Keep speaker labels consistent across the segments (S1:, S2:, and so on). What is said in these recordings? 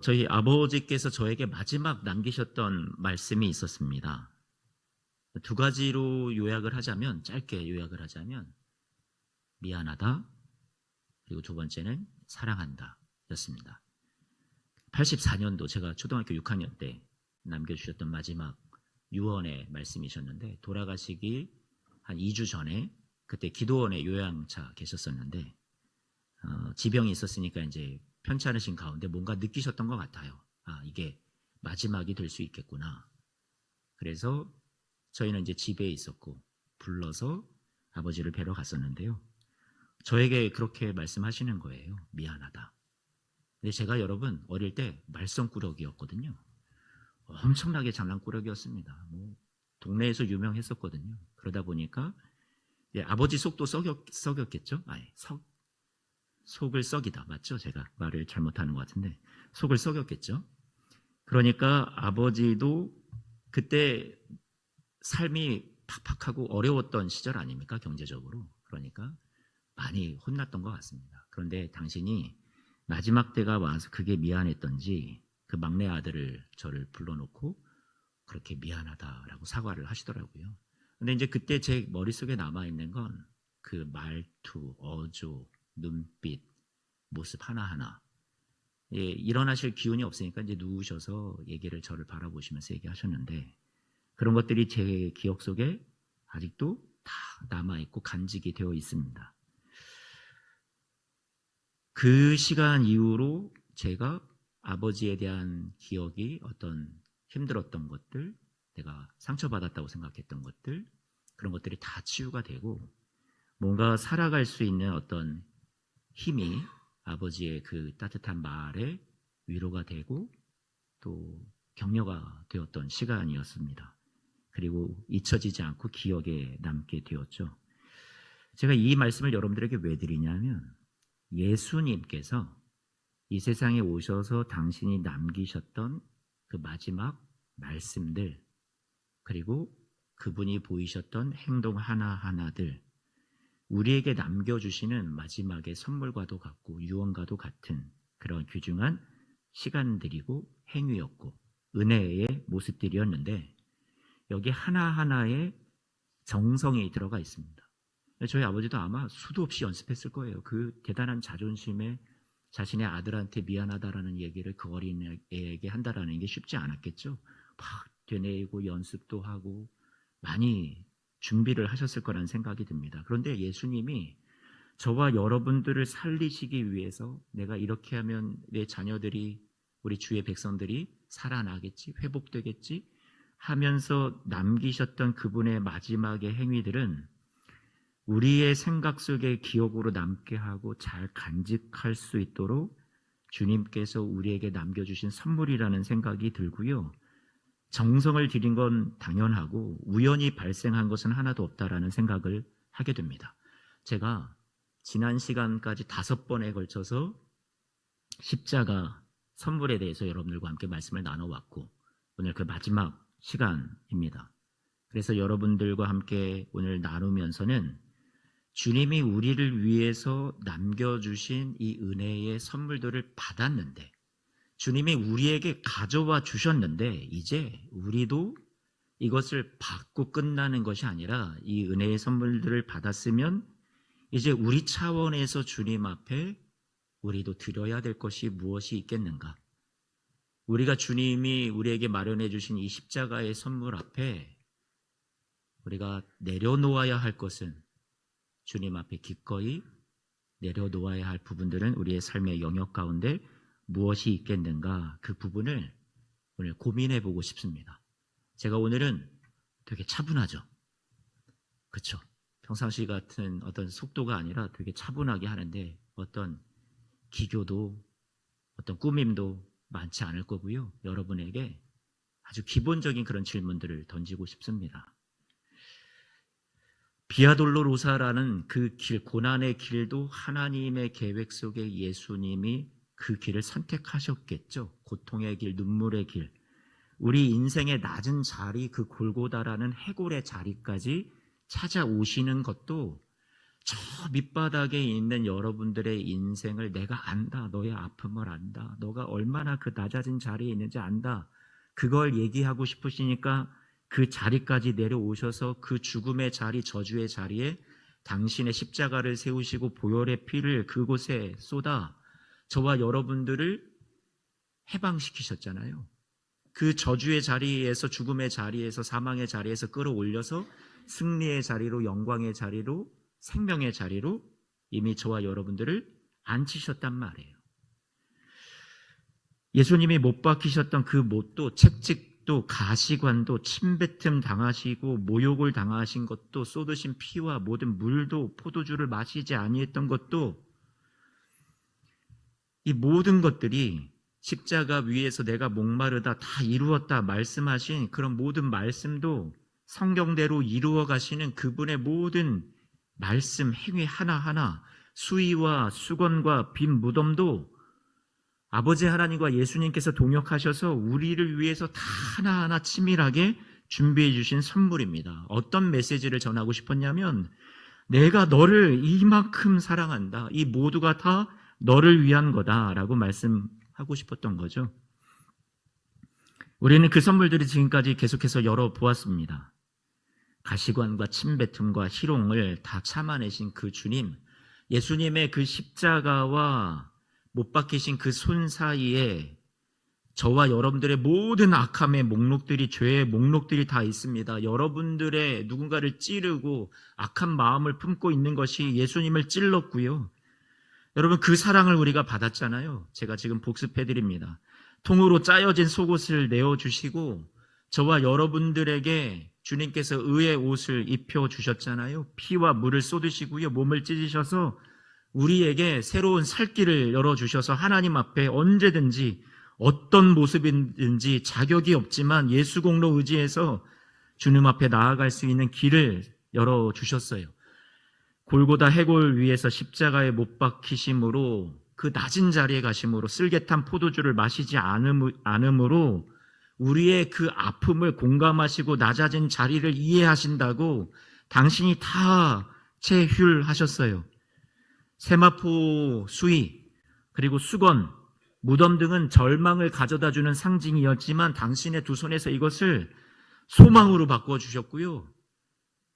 S1: 저희 아버지께서 저에게 마지막 남기셨던 말씀이 있었습니다. 두 가지로 요약을 하자면, 짧게 요약을 하자면, 미안하다, 그리고 두 번째는 사랑한다 였습니다. 84년도 제가 초등학교 6학년 때 남겨주셨던 마지막 유언의 말씀이셨는데, 돌아가시기 한 2주 전에 그때 기도원에 요양차 계셨었는데, 지병이 있었으니까 이제 편찮으신 가운데 뭔가 느끼셨던 것 같아요. 아, 이게 마지막이 될 수 있겠구나. 그래서 저희는 이제 집에 있었고 불러서 아버지를 뵈러 갔었는데요. 저에게 그렇게 말씀하시는 거예요. 미안하다. 근데 제가 여러분 어릴 때 말썽꾸러기였거든요. 엄청나게 장난꾸러기였습니다. 뭐 동네에서 유명했었거든요. 그러다 보니까 아버지 속도 썩였겠죠? 속을 썩이다. 맞죠? 제가 말을 잘못하는 것 같은데 속을 썩였겠죠? 그러니까 아버지도 그때 삶이 팍팍하고 어려웠던 시절 아닙니까? 경제적으로. 그러니까 많이 혼났던 것 같습니다. 그런데 당신이 마지막 때가 와서 그게 미안했던지 그 막내 아들을 저를 불러놓고 그렇게 미안하다라고 사과를 하시더라고요. 근데 이제 그때 제 머릿속에 남아있는 건 그 말투, 어조, 눈빛, 모습 하나하나. 예, 일어나실 기운이 없으니까 이제 누우셔서 얘기를 저를 바라보시면서 얘기하셨는데 그런 것들이 제 기억 속에 아직도 다 남아있고 간직이 되어 있습니다. 그 시간 이후로 제가 아버지에 대한 기억이 어떤 힘들었던 것들, 내가 상처받았다고 생각했던 것들, 그런 것들이 다 치유가 되고 뭔가 살아갈 수 있는 어떤 힘이 아버지의 그 따뜻한 말에 위로가 되고 또 격려가 되었던 시간이었습니다. 그리고 잊혀지지 않고 기억에 남게 되었죠. 제가 이 말씀을 여러분들에게 왜 드리냐면 예수님께서 이 세상에 오셔서 당신이 남기셨던 그 마지막 말씀들 그리고 그분이 보이셨던 행동 하나하나들 우리에게 남겨주시는 마지막의 선물과도 같고 유언과도 같은 그런 귀중한 시간들이고 행위였고 은혜의 모습들이었는데 여기 하나하나에 정성이 들어가 있습니다. 저희 아버지도 아마 수도 없이 연습했을 거예요. 그 대단한 자존심에 자신의 아들한테 미안하다라는 얘기를 그 어린애에게 한다라는 게 쉽지 않았겠죠. 막 되뇌이고 연습도 하고 많이 준비를 하셨을 거라는 생각이 듭니다. 그런데 예수님이 저와 여러분들을 살리시기 위해서 내가 이렇게 하면 내 자녀들이 우리 주의 백성들이 살아나겠지, 회복되겠지 하면서 남기셨던 그분의 마지막의 행위들은 우리의 생각 속에 기억으로 남게 하고 잘 간직할 수 있도록 주님께서 우리에게 남겨주신 선물이라는 생각이 들고요. 정성을 들인 건 당연하고 우연히 발생한 것은 하나도 없다라는 생각을 하게 됩니다. 제가 지난 시간까지 5번에 걸쳐서 십자가 선물에 대해서 여러분들과 함께 말씀을 나눠왔고 오늘 그 마지막 시간입니다. 그래서 여러분들과 함께 오늘 나누면서는 주님이 우리를 위해서 남겨주신 이 은혜의 선물들을 받았는데 주님이 우리에게 가져와 주셨는데 이제 우리도 이것을 받고 끝나는 것이 아니라 이 은혜의 선물들을 받았으면 이제 우리 차원에서 주님 앞에 우리도 드려야 될 것이 무엇이 있겠는가? 우리가 주님이 우리에게 마련해 주신 이 십자가의 선물 앞에 우리가 내려놓아야 할 것은 주님 앞에 기꺼이 내려놓아야 할 부분들은 우리의 삶의 영역 가운데 무엇이 있겠는가? 그 부분을 오늘 고민해 보고 싶습니다. 제가 오늘은 되게 차분하죠. 그렇죠? 평상시 같은 어떤 속도가 아니라 되게 차분하게 하는데 어떤 기교도 어떤 꾸밈도 많지 않을 거고요. 여러분에게 아주 기본적인 그런 질문들을 던지고 싶습니다. 비아돌로로사라는 그 길, 고난의 길도 하나님의 계획 속에 예수님이 그 길을 선택하셨겠죠. 고통의 길, 눈물의 길. 우리 인생의 낮은 자리, 그 골고다라는 해골의 자리까지 찾아오시는 것도 저 밑바닥에 있는 여러분들의 인생을 내가 안다. 너의 아픔을 안다. 너가 얼마나 그 낮아진 자리에 있는지 안다. 그걸 얘기하고 싶으시니까 그 자리까지 내려오셔서 그 죽음의 자리, 저주의 자리에 당신의 십자가를 세우시고 보혈의 피를 그곳에 쏟아 저와 여러분들을 해방시키셨잖아요. 그 저주의 자리에서, 죽음의 자리에서, 사망의 자리에서 끌어올려서 승리의 자리로, 영광의 자리로, 생명의 자리로 이미 저와 여러분들을 앉히셨단 말이에요. 예수님이 못 박히셨던 그 못도, 채찍도, 가시관도, 침뱉음 당하시고 모욕을 당하신 것도, 쏟으신 피와 모든 물도, 포도주를 마시지 아니했던 것도, 이 모든 것들이 십자가 위에서 내가 목마르다 다 이루었다 말씀하신 그런 모든 말씀도 성경대로 이루어 가시는 그분의 모든 말씀, 행위 하나하나, 수위와 수건과 빈 무덤도 아버지 하나님과 예수님께서 동역하셔서 우리를 위해서 다 하나하나 치밀하게 준비해 주신 선물입니다. 어떤 메시지를 전하고 싶었냐면, 내가 너를 이만큼 사랑한다. 이 모두가 다 너를 위한 거다라고 말씀하고 싶었던 거죠. 우리는 그 선물들이 지금까지 계속해서 열어보았습니다. 가시관과 침뱉음과 희롱을 다 참아내신 그 주님, 예수님의 그 십자가와 못 박히신 그 손 사이에 저와 여러분들의 모든 악함의 목록들이, 죄의 목록들이 다 있습니다. 여러분들의 누군가를 찌르고 악한 마음을 품고 있는 것이 예수님을 찔렀고요. 여러분, 그 사랑을 우리가 받았잖아요. 제가 지금 복습해드립니다. 통으로 짜여진 속옷을 내어주시고 저와 여러분들에게 주님께서 의의 옷을 입혀주셨잖아요. 피와 물을 쏟으시고요. 몸을 찢으셔서 우리에게 새로운 살 길을 열어주셔서 하나님 앞에 언제든지 어떤 모습이든지 자격이 없지만 예수 공로 의지해서 주님 앞에 나아갈 수 있는 길을 열어주셨어요. 골고다 해골 위에서 십자가에 못 박히심으로, 그 낮은 자리에 가심으로, 쓸개탄 포도주를 마시지 않음으로 우리의 그 아픔을 공감하시고 낮아진 자리를 이해하신다고 당신이 다 체휼하셨어요. 세마포 수의, 그리고 수건, 무덤 등은 절망을 가져다주는 상징이었지만 당신의 두 손에서 이것을 소망으로 바꿔주셨고요.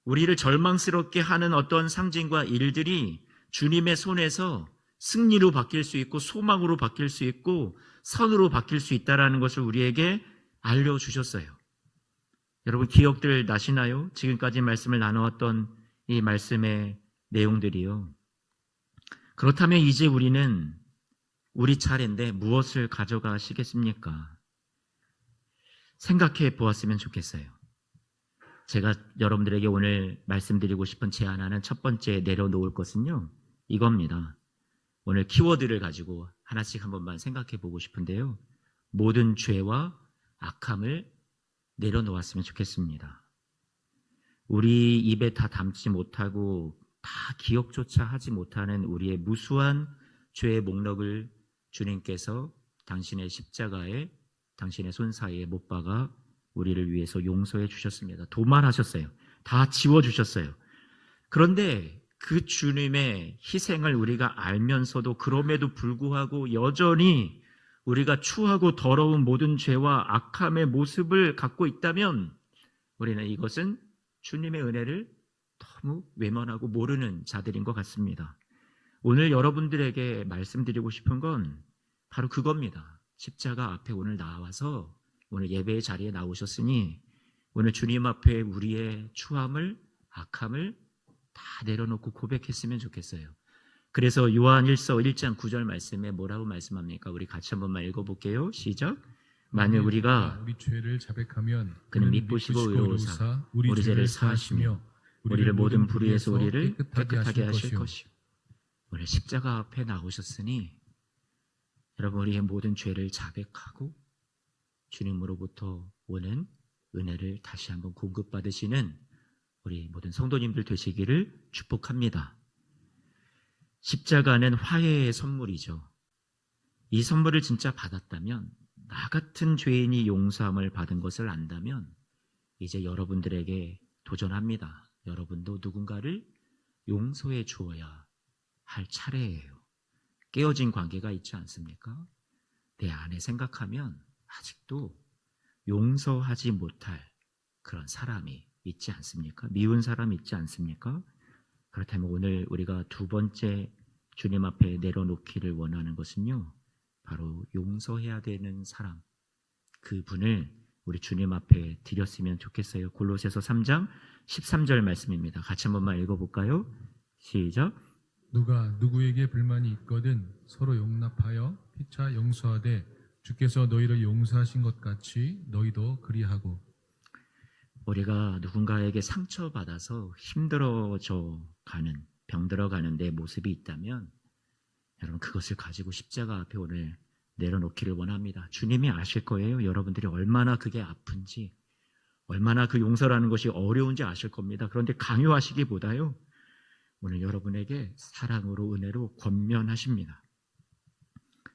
S1: 우리를 절망스럽게 하는 어떤 상징과 일들이 주님의 손에서 승리로 바뀔 수 있고 소망으로 바뀔 수 있고 선으로 바뀔 수 있다는 것을 우리에게 알려주셨어요. 여러분, 기억들 나시나요? 지금까지 말씀을 나누었던 이 말씀의 내용들이요. 그렇다면 이제 우리는 우리 차례인데 무엇을 가져가시겠습니까? 생각해 보았으면 좋겠어요. 제가 여러분들에게 오늘 말씀드리고 싶은 제안하는 첫 번째 내려놓을 것은요, 이겁니다. 오늘 키워드를 가지고 하나씩 한 번만 생각해 보고 싶은데요. 모든 죄와 악함을 내려놓았으면 좋겠습니다. 우리 입에 다 담지 못하고 다 기억조차 하지 못하는 우리의 무수한 죄의 목록을 주님께서 당신의 십자가에, 당신의 손 사이에 못 박아 우리를 위해서 용서해 주셨습니다. 도말하셨어요. 다 지워주셨어요. 그런데 그 주님의 희생을 우리가 알면서도 그럼에도 불구하고 여전히 우리가 추하고 더러운 모든 죄와 악함의 모습을 갖고 있다면 우리는 이것은 주님의 은혜를 너무 외면하고 모르는 자들인 것 같습니다. 오늘 여러분들에게 말씀드리고 싶은 건 바로 그겁니다. 십자가 앞에 오늘 나와서 오늘 예배의 자리에 나오셨으니 오늘 주님 앞에 우리의 추함을, 악함을 다 내려놓고 고백했으면 좋겠어요. 그래서 요한 1서 1장 9절 말씀에 뭐라고 말씀합니까? 우리 같이 한번만 읽어볼게요. 시작. 만일 우리가
S2: 우리 죄를 자백하면
S1: 그는 미쁘시고 의로우사 우리 죄를 사하시며 우리를 모든 불의에서 우리를 깨끗하게 하실 것이요. 오늘 십자가 앞에 나오셨으니 여러분, 우리의 모든 죄를 자백하고 주님으로부터 오는 은혜를 다시 한번 공급받으시는 우리 모든 성도님들 되시기를 축복합니다. 십자가는 화해의 선물이죠. 이 선물을 진짜 받았다면, 나 같은 죄인이 용서함을 받은 것을 안다면 이제 여러분들에게 도전합니다. 여러분도 누군가를 용서해 주어야 할 차례예요. 깨어진 관계가 있지 않습니까? 내 안에 생각하면 아직도 용서하지 못할 그런 사람이 있지 않습니까? 미운 사람이 있지 않습니까? 그렇다면 오늘 우리가 두 번째 주님 앞에 내려놓기를 원하는 것은요, 바로 용서해야 되는 사람, 그분을 우리 주님 앞에 드렸으면 좋겠어요. 골로새서 3장 13절 말씀입니다. 같이 한 번만 읽어볼까요? 시작.
S2: 누가 누구에게 불만이 있거든 서로 용납하여 피차 용서하되 주께서 너희를 용서하신 것 같이 너희도 그리하고.
S1: 우리가 누군가에게 상처받아서 힘들어져 가는, 병들어가는 내 모습이 있다면 여러분 그것을 가지고 십자가 앞에 오늘 내려놓기를 원합니다. 주님이 아실 거예요. 여러분들이 얼마나 그게 아픈지, 얼마나 그 용서라는 것이 어려운지 아실 겁니다. 그런데 강요하시기보다요, 오늘 여러분에게 사랑으로 은혜로 권면하십니다.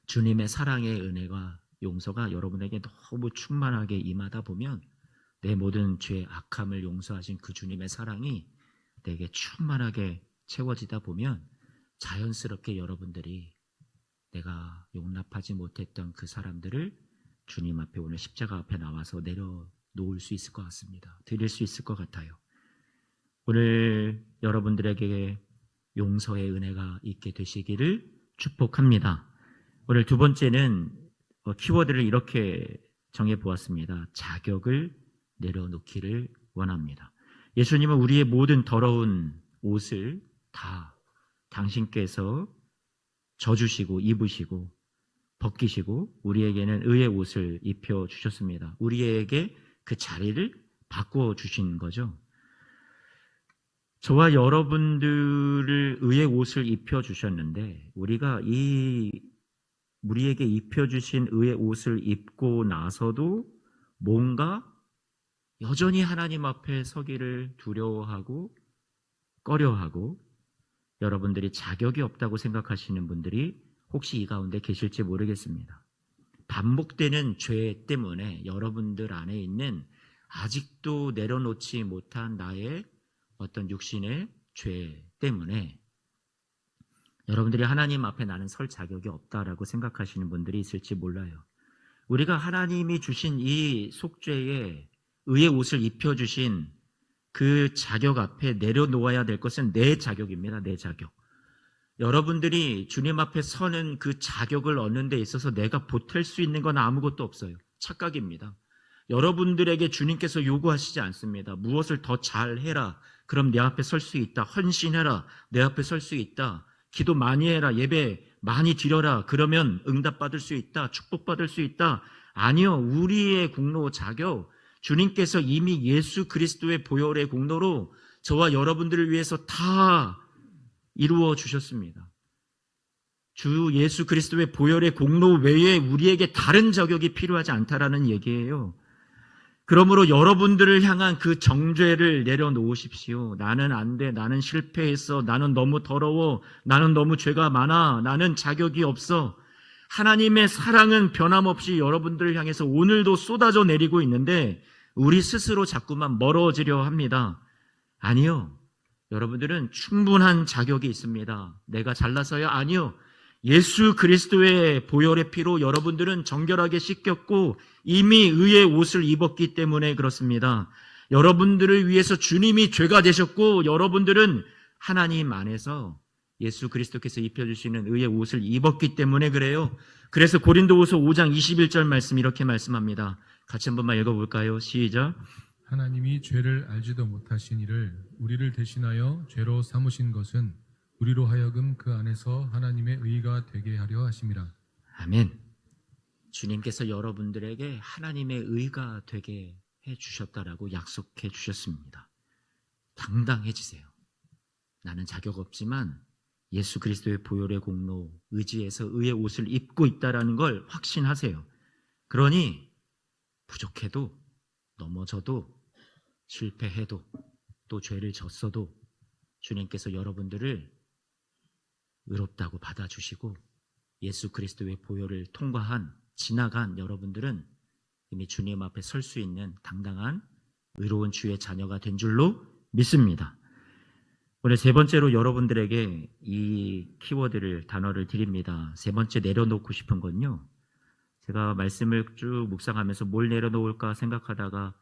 S1: 주님의 사랑의 은혜가 용서가 여러분에게 너무 충만하게 임하다 보면 내 모든 죄 악함을 용서하신 그 주님의 사랑이 내게 충만하게 채워지다 보면 자연스럽게 여러분들이 내가 용납하지 못했던 그 사람들을 주님 앞에 오늘 십자가 앞에 나와서 내려놓을 수 있을 것 같습니다. 드릴 수 있을 것 같아요. 오늘 여러분들에게 용서의 은혜가 있게 되시기를 축복합니다. 오늘 두 번째는 키워드를 이렇게 정해보았습니다. 자격을 내려놓기를 원합니다. 예수님은 우리의 모든 더러운 옷을 다 당신께서 져주시고 입으시고 벗기시고 우리에게는 의의 옷을 입혀주셨습니다. 우리에게 그 자리를 바꿔주신 거죠. 저와 여러분들을 의의 옷을 입혀주셨는데 우리가 우리에게 입혀주신 의의 옷을 입고 나서도 뭔가 여전히 하나님 앞에 서기를 두려워하고 꺼려하고 여러분들이 자격이 없다고 생각하시는 분들이 혹시 이 가운데 계실지 모르겠습니다. 반복되는 죄 때문에 여러분들 안에 있는 아직도 내려놓지 못한 나의 어떤 육신의 죄 때문에 여러분들이 하나님 앞에 나는 설 자격이 없다라고 생각하시는 분들이 있을지 몰라요. 우리가 하나님이 주신 이 속죄에 의의 옷을 입혀주신 그 자격 앞에 내려놓아야 될 것은 내 자격입니다. 내 자격. 여러분들이 주님 앞에 서는 그 자격을 얻는 데 있어서 내가 보탤 수 있는 건 아무것도 없어요. 착각입니다. 여러분들에게 주님께서 요구하시지 않습니다. 무엇을 더 잘해라. 그럼 내 앞에 설 수 있다. 헌신해라. 내 앞에 설 수 있다. 기도 많이 해라. 예배 많이 드려라. 그러면 응답받을 수 있다. 축복받을 수 있다. 아니요. 우리의 공로 자격, 주님께서 이미 예수 그리스도의 보혈의 공로로 저와 여러분들을 위해서 다 이루어 주셨습니다. 주 예수 그리스도의 보혈의 공로 외에 우리에게 다른 자격이 필요하지 않다라는 얘기예요. 그러므로 여러분들을 향한 그 정죄를 내려놓으십시오. 나는 안 돼. 나는 실패했어. 나는 너무 더러워. 나는 너무 죄가 많아. 나는 자격이 없어. 하나님의 사랑은 변함없이 여러분들을 향해서 오늘도 쏟아져 내리고 있는데 우리 스스로 자꾸만 멀어지려 합니다. 아니요. 여러분들은 충분한 자격이 있습니다. 내가 잘나서야? 아니요. 예수 그리스도의 보혈의 피로 여러분들은 정결하게 씻겼고 이미 의의 옷을 입었기 때문에 그렇습니다. 여러분들을 위해서 주님이 죄가 되셨고 여러분들은 하나님 안에서 예수 그리스도께서 입혀주시는 의의 옷을 입었기 때문에 그래요. 그래서 고린도후서 5장 21절 말씀 이렇게 말씀합니다. 같이 한 번만 읽어볼까요? 시작.
S2: 하나님이 죄를 알지도 못하신 이를 우리를 대신하여 죄로 삼으신 것은 우리로 하여금 그 안에서 하나님의 의가 되게 하려 하심이라.
S1: 아멘. 주님께서 여러분들에게 하나님의 의가 되게 해주셨다라고 약속해 주셨습니다. 당당해지세요. 나는 자격 없지만 예수 그리스도의 보혈의 공로 의지해서 의의 옷을 입고 있다라는 걸 확신하세요. 그러니 부족해도 넘어져도 실패해도 또 죄를 졌어도 주님께서 여러분들을 의롭다고 받아주시고 예수 그리스도의 보혈을 통과한 지나간 여러분들은 이미 주님 앞에 설 수 있는 당당한 의로운 주의 자녀가 된 줄로 믿습니다. 오늘 세 번째로 여러분들에게 이 키워드를, 단어를 드립니다. 세 번째 내려놓고 싶은 건요. 제가 말씀을 쭉 묵상하면서 뭘 내려놓을까 생각하다가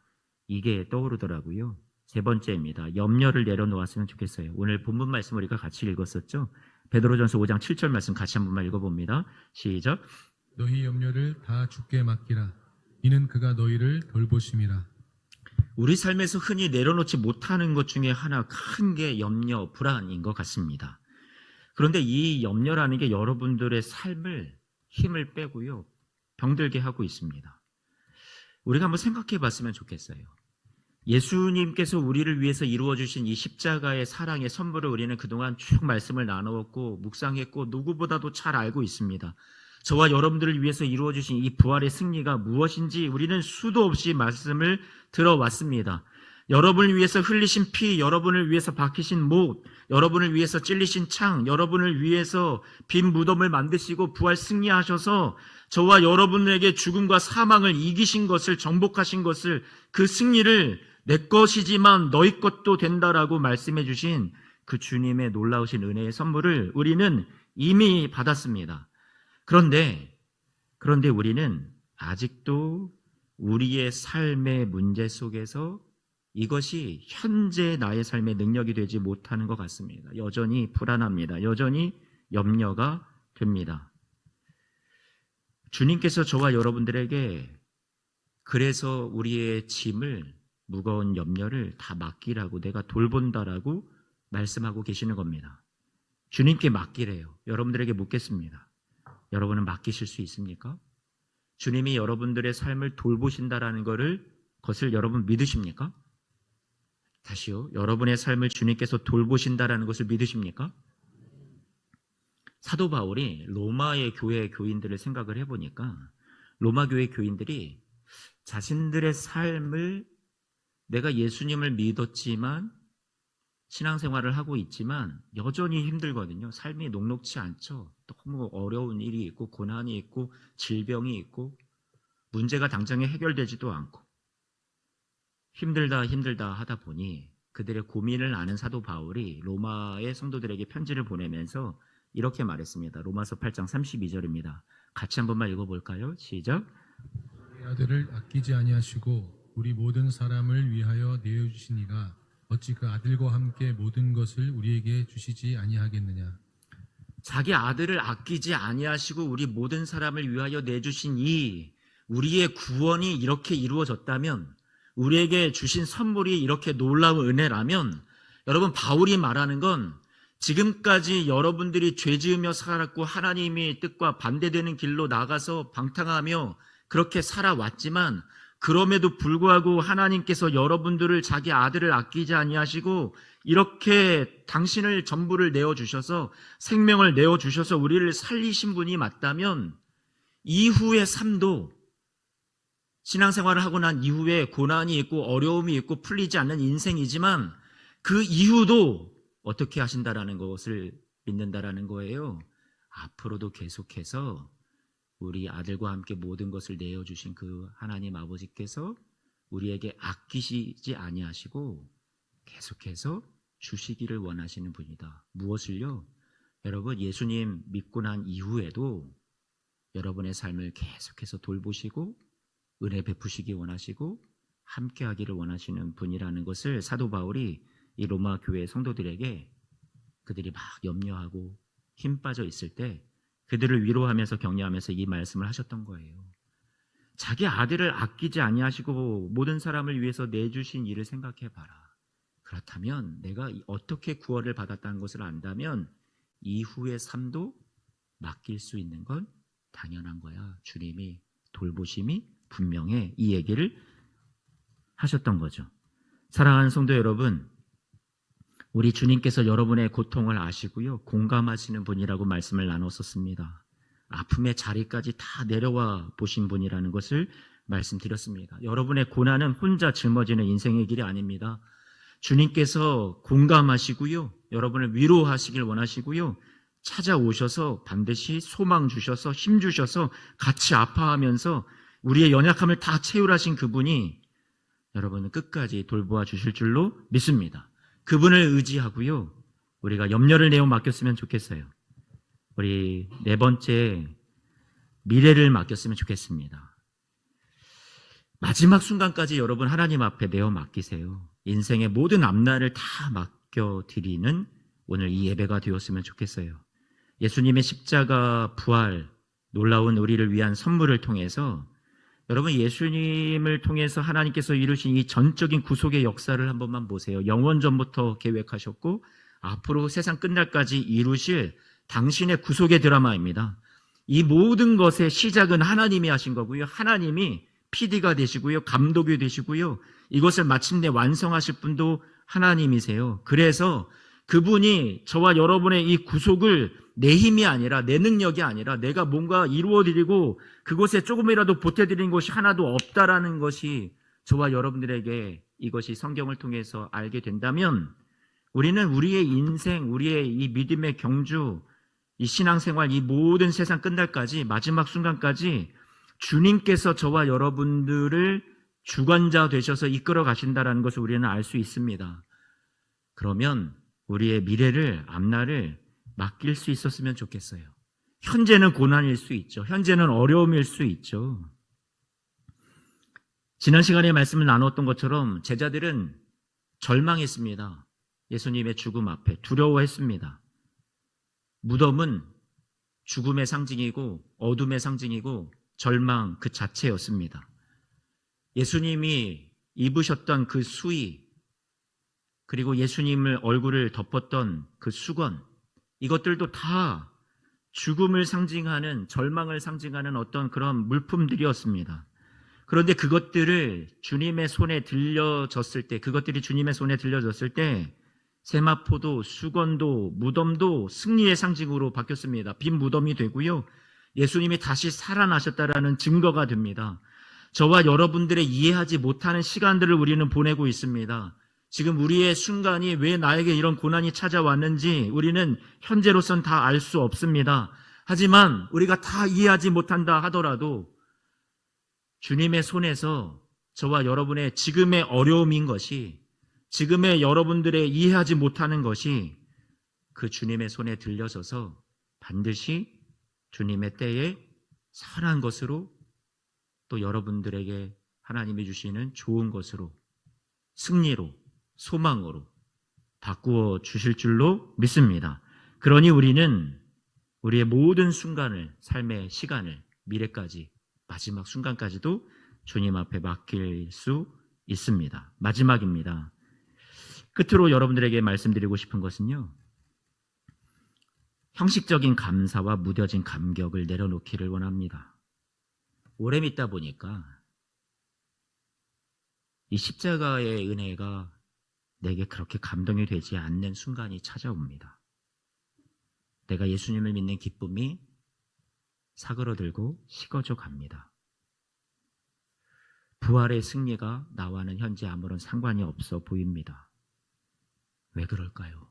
S1: 이게 떠오르더라고요. 세 번째입니다. 염려를 내려놓았으면 좋겠어요. 오늘 본문 말씀 우리가 같이 읽었었죠. 베드로전서 5장 7절 말씀 같이 한 번만 읽어봅니다. 시작.
S2: 너희 염려를 다 주께 맡기라. 이는 그가 너희를 돌보심이라.
S1: 우리 삶에서 흔히 내려놓지 못하는 것 중에 하나, 큰 게 염려, 불안인 것 같습니다. 그런데 이 염려라는 게 여러분들의 삶을, 힘을 빼고요, 병들게 하고 있습니다. 우리가 한번 생각해 봤으면 좋겠어요. 예수님께서 우리를 위해서 이루어주신 이 십자가의 사랑의 선물을 우리는 그동안 쭉 말씀을 나누었고 묵상했고 누구보다도 잘 알고 있습니다. 저와 여러분들을 위해서 이루어주신 이 부활의 승리가 무엇인지 우리는 수도 없이 말씀을 들어왔습니다. 여러분을 위해서 흘리신 피, 여러분을 위해서 박히신 못, 여러분을 위해서 찔리신 창, 여러분을 위해서 빈 무덤을 만드시고 부활 승리하셔서 저와 여러분에게 죽음과 사망을 이기신 것을, 정복하신 것을, 그 승리를 내 것이지만 너희 것도 된다라고 말씀해 주신 그 주님의 놀라우신 은혜의 선물을 우리는 이미 받았습니다. 그런데 우리는 아직도 우리의 삶의 문제 속에서 이것이 현재 나의 삶의 능력이 되지 못하는 것 같습니다. 여전히 불안합니다. 여전히 염려가 됩니다. 주님께서 저와 여러분들에게 그래서 우리의 짐을, 무거운 염려를 다 맡기라고, 내가 돌본다라고 말씀하고 계시는 겁니다. 주님께 맡기래요. 여러분들에게 묻겠습니다. 여러분은 맡기실 수 있습니까? 주님이 여러분들의 삶을 돌보신다라는 것을 여러분 믿으십니까? 다시요. 여러분의 삶을 주님께서 돌보신다라는 것을 믿으십니까? 사도 바울이 로마의 교회 교인들을 생각을 해보니까 로마 교회 교인들이 자신들의 삶을, 내가 예수님을 믿었지만 신앙생활을 하고 있지만 여전히 힘들거든요. 삶이 녹록치 않죠. 너무 어려운 일이 있고 고난이 있고 질병이 있고 문제가 당장에 해결되지도 않고 힘들다 하다 보니 그들의 고민을 아는 사도 바울이 로마의 성도들에게 편지를 보내면서 이렇게 말했습니다. 로마서 8장 32절입니다. 같이 한 번만 읽어볼까요? 시작.
S2: 우리 아들을 아끼지 아니하시고 우리 모든 사람을 위하여 내어주신 이가 어찌 그 아들과 함께 모든 것을 우리에게 주시지 아니하겠느냐.
S1: 자기 아들을 아끼지 아니하시고 우리 모든 사람을 위하여 내주신 이 우리의 구원이 이렇게 이루어졌다면, 우리에게 주신 선물이 이렇게 놀라운 은혜라면, 여러분, 바울이 말하는 건 지금까지 여러분들이 죄 지으며 살았고 하나님의 뜻과 반대되는 길로 나가서 방탕하며 그렇게 살아왔지만, 그럼에도 불구하고 하나님께서 여러분들을, 자기 아들을 아끼지 아니하시고 이렇게 당신을 전부를 내어주셔서, 생명을 내어주셔서 우리를 살리신 분이 맞다면, 이후의 삶도, 신앙생활을 하고 난 이후에 고난이 있고 어려움이 있고 풀리지 않는 인생이지만 그 이후도 어떻게 하신다라는 것을 믿는다라는 거예요. 앞으로도 계속해서 우리 아들과 함께 모든 것을 내어주신 그 하나님 아버지께서 우리에게 아끼시지 아니하시고 계속해서 주시기를 원하시는 분이다. 무엇을요? 여러분, 예수님 믿고 난 이후에도 여러분의 삶을 계속해서 돌보시고 은혜 베푸시기 원하시고 함께 하기를 원하시는 분이라는 것을 사도 바울이 이 로마 교회 성도들에게, 그들이 막 염려하고 힘 빠져 있을 때 그들을 위로하면서 격려하면서 이 말씀을 하셨던 거예요. 자기 아들을 아끼지 아니하시고 모든 사람을 위해서 내주신 일을 생각해 봐라. 그렇다면 내가 어떻게 구원을 받았다는 것을 안다면 이후의 삶도 맡길 수 있는 건 당연한 거야. 주님이 돌보심이 분명해. 이 얘기를 하셨던 거죠. 사랑하는 성도 여러분, 우리 주님께서 여러분의 고통을 아시고요, 공감하시는 분이라고 말씀을 나눴었습니다. 아픔의 자리까지 다 내려와 보신 분이라는 것을 말씀드렸습니다. 여러분의 고난은 혼자 짊어지는 인생의 길이 아닙니다. 주님께서 공감하시고요, 여러분을 위로하시길 원하시고요, 찾아오셔서 반드시 소망 주셔서 힘 주셔서 같이 아파하면서 우리의 연약함을 다 채울하신 그분이 여러분을 끝까지 돌보아 주실 줄로 믿습니다. 그분을 의지하고요, 우리가 염려를 내어 맡겼으면 좋겠어요. 우리 네 번째, 미래를 맡겼으면 좋겠습니다. 마지막 순간까지 여러분 하나님 앞에 내어 맡기세요. 인생의 모든 앞날을 다 맡겨드리는 오늘 이 예배가 되었으면 좋겠어요. 예수님의 십자가 부활, 놀라운 우리를 위한 선물을 통해서 여러분 예수님을 통해서 하나님께서 이루신 이 전적인 구속의 역사를 한 번만 보세요. 영원전부터 계획하셨고 앞으로 세상 끝날까지 이루실 당신의 구속의 드라마입니다. 이 모든 것의 시작은 하나님이 하신 거고요. 하나님이 PD가 되시고요. 감독이 되시고요. 이것을 마침내 완성하실 분도 하나님이세요. 그래서 그분이 저와 여러분의 이 구속을 내 힘이 아니라 내 능력이 아니라 내가 뭔가 이루어드리고 그곳에 조금이라도 보태드리는 것이 하나도 없다라는 것이 저와 여러분들에게 이것이 성경을 통해서 알게 된다면 우리는 우리의 인생, 우리의 이 믿음의 경주, 이 신앙생활, 이 모든 세상 끝날까지 마지막 순간까지 주님께서 저와 여러분들을 주관자 되셔서 이끌어 가신다라는 것을 우리는 알 수 있습니다. 그러면 우리의 미래를, 앞날을 맡길 수 있었으면 좋겠어요. 현재는 고난일 수 있죠. 현재는 어려움일 수 있죠. 지난 시간에 말씀을 나눴던 것처럼 제자들은 절망했습니다. 예수님의 죽음 앞에 두려워했습니다. 무덤은 죽음의 상징이고 어둠의 상징이고 절망 그 자체였습니다. 예수님이 입으셨던 그 수의, 그리고 예수님을 얼굴을 덮었던 그 수건, 이것들도 다 죽음을 상징하는, 절망을 상징하는 어떤 그런 물품들이었습니다. 그런데 그것들을 주님의 손에 들려졌을 때, 그것들이 주님의 손에 들려졌을 때 세마포도 수건도 무덤도 승리의 상징으로 바뀌었습니다. 빈 무덤이 되고요. 예수님이 다시 살아나셨다라는 증거가 됩니다. 저와 여러분들의 이해하지 못하는 시간들을 우리는 보내고 있습니다. 지금 우리의 순간이 왜 나에게 이런 고난이 찾아왔는지 우리는 현재로선 다 알 수 없습니다. 하지만 우리가 다 이해하지 못한다 하더라도 주님의 손에서 저와 여러분의 지금의 어려움인 것이, 지금의 여러분들의 이해하지 못하는 것이 그 주님의 손에 들려져서 반드시 주님의 때에 선한 것으로, 또 여러분들에게 하나님이 주시는 좋은 것으로, 승리로, 소망으로 바꾸어 주실 줄로 믿습니다. 그러니 우리는 우리의 모든 순간을, 삶의 시간을, 미래까지, 마지막 순간까지도 주님 앞에 맡길 수 있습니다. 마지막입니다. 끝으로 여러분들에게 말씀드리고 싶은 것은요, 형식적인 감사와 무뎌진 감격을 내려놓기를 원합니다. 오래 믿다 보니까 이 십자가의 은혜가 내게 그렇게 감동이 되지 않는 순간이 찾아옵니다. 내가 예수님을 믿는 기쁨이 사그러들고 식어져 갑니다. 부활의 승리가 나와는 현재 아무런 상관이 없어 보입니다. 왜 그럴까요?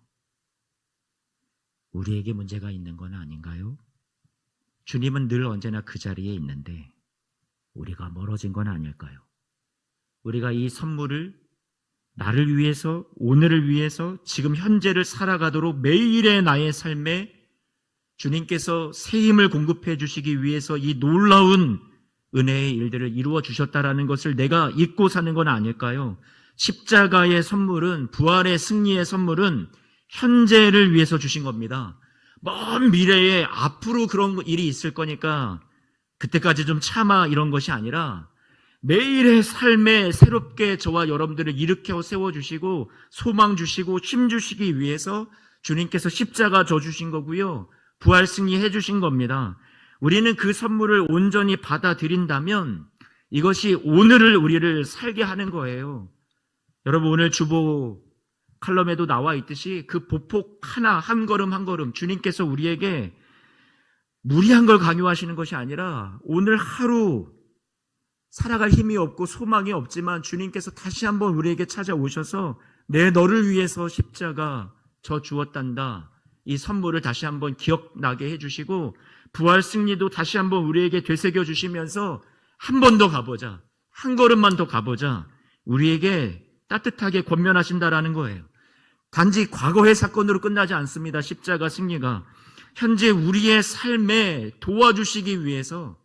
S1: 우리에게 문제가 있는 건 아닌가요? 주님은 늘 언제나 그 자리에 있는데 우리가 멀어진 건 아닐까요? 우리가 이 선물을 나를 위해서, 오늘을 위해서, 지금 현재를 살아가도록 매일의 나의 삶에 주님께서 새 힘을 공급해 주시기 위해서 이 놀라운 은혜의 일들을 이루어 주셨다라는 것을 내가 잊고 사는 건 아닐까요? 십자가의 선물은, 부활의 승리의 선물은 현재를 위해서 주신 겁니다. 먼 미래에 앞으로 그런 일이 있을 거니까 그때까지 좀 참아, 이런 것이 아니라 매일의 삶에 새롭게 저와 여러분들을 일으켜 세워주시고 소망 주시고 힘 주시기 위해서 주님께서 십자가 져 주신 거고요. 부활 승리해 주신 겁니다. 우리는 그 선물을 온전히 받아들인다면 이것이 오늘을 우리를 살게 하는 거예요. 여러분, 오늘 주보 칼럼에도 나와 있듯이 그 보폭 하나, 한 걸음 한 걸음 주님께서 우리에게 무리한 걸 강요하시는 것이 아니라 오늘 하루 살아갈 힘이 없고 소망이 없지만 주님께서 다시 한번 우리에게 찾아오셔서 내 너를 위해서 십자가 져 주었단다, 이 선물을 다시 한번 기억나게 해주시고 부활 승리도 다시 한번 우리에게 되새겨 주시면서 한 번 더 가보자, 한 걸음만 더 가보자, 우리에게 따뜻하게 권면하신다라는 거예요. 단지 과거의 사건으로 끝나지 않습니다. 십자가 승리가 현재 우리의 삶에 도와주시기 위해서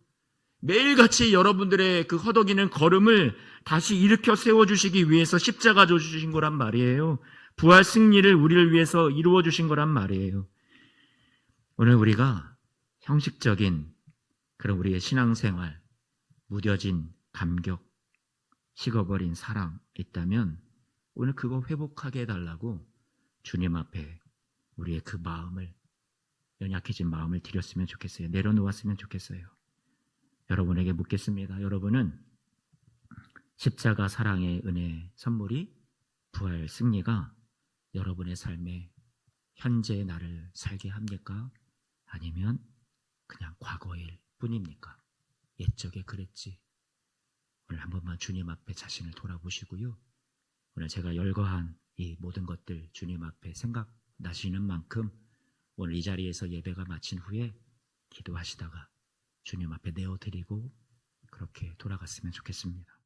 S1: 매일같이 여러분들의 그 허덕이는 걸음을 다시 일으켜 세워주시기 위해서 십자가 져주신 거란 말이에요. 부활 승리를 우리를 위해서 이루어 주신 거란 말이에요. 오늘 우리가 형식적인 그런 우리의 신앙생활, 무뎌진 감격, 식어버린 사랑 있다면 오늘 그거 회복하게 해달라고 주님 앞에 우리의 그 마음을, 연약해진 마음을 드렸으면 좋겠어요. 내려놓았으면 좋겠어요. 여러분에게 묻겠습니다. 여러분은 십자가 사랑의 은혜 선물이 부활 승리가 여러분의 삶에 현재의 나를 살게 합니까? 아니면 그냥 과거일 뿐입니까? 옛적에 그랬지. 오늘 한 번만 주님 앞에 자신을 돌아보시고요. 오늘 제가 열거한 이 모든 것들 주님 앞에 생각나시는 만큼 오늘 이 자리에서 예배가 마친 후에 기도하시다가 주님 앞에 내어드리고 그렇게 돌아갔으면 좋겠습니다.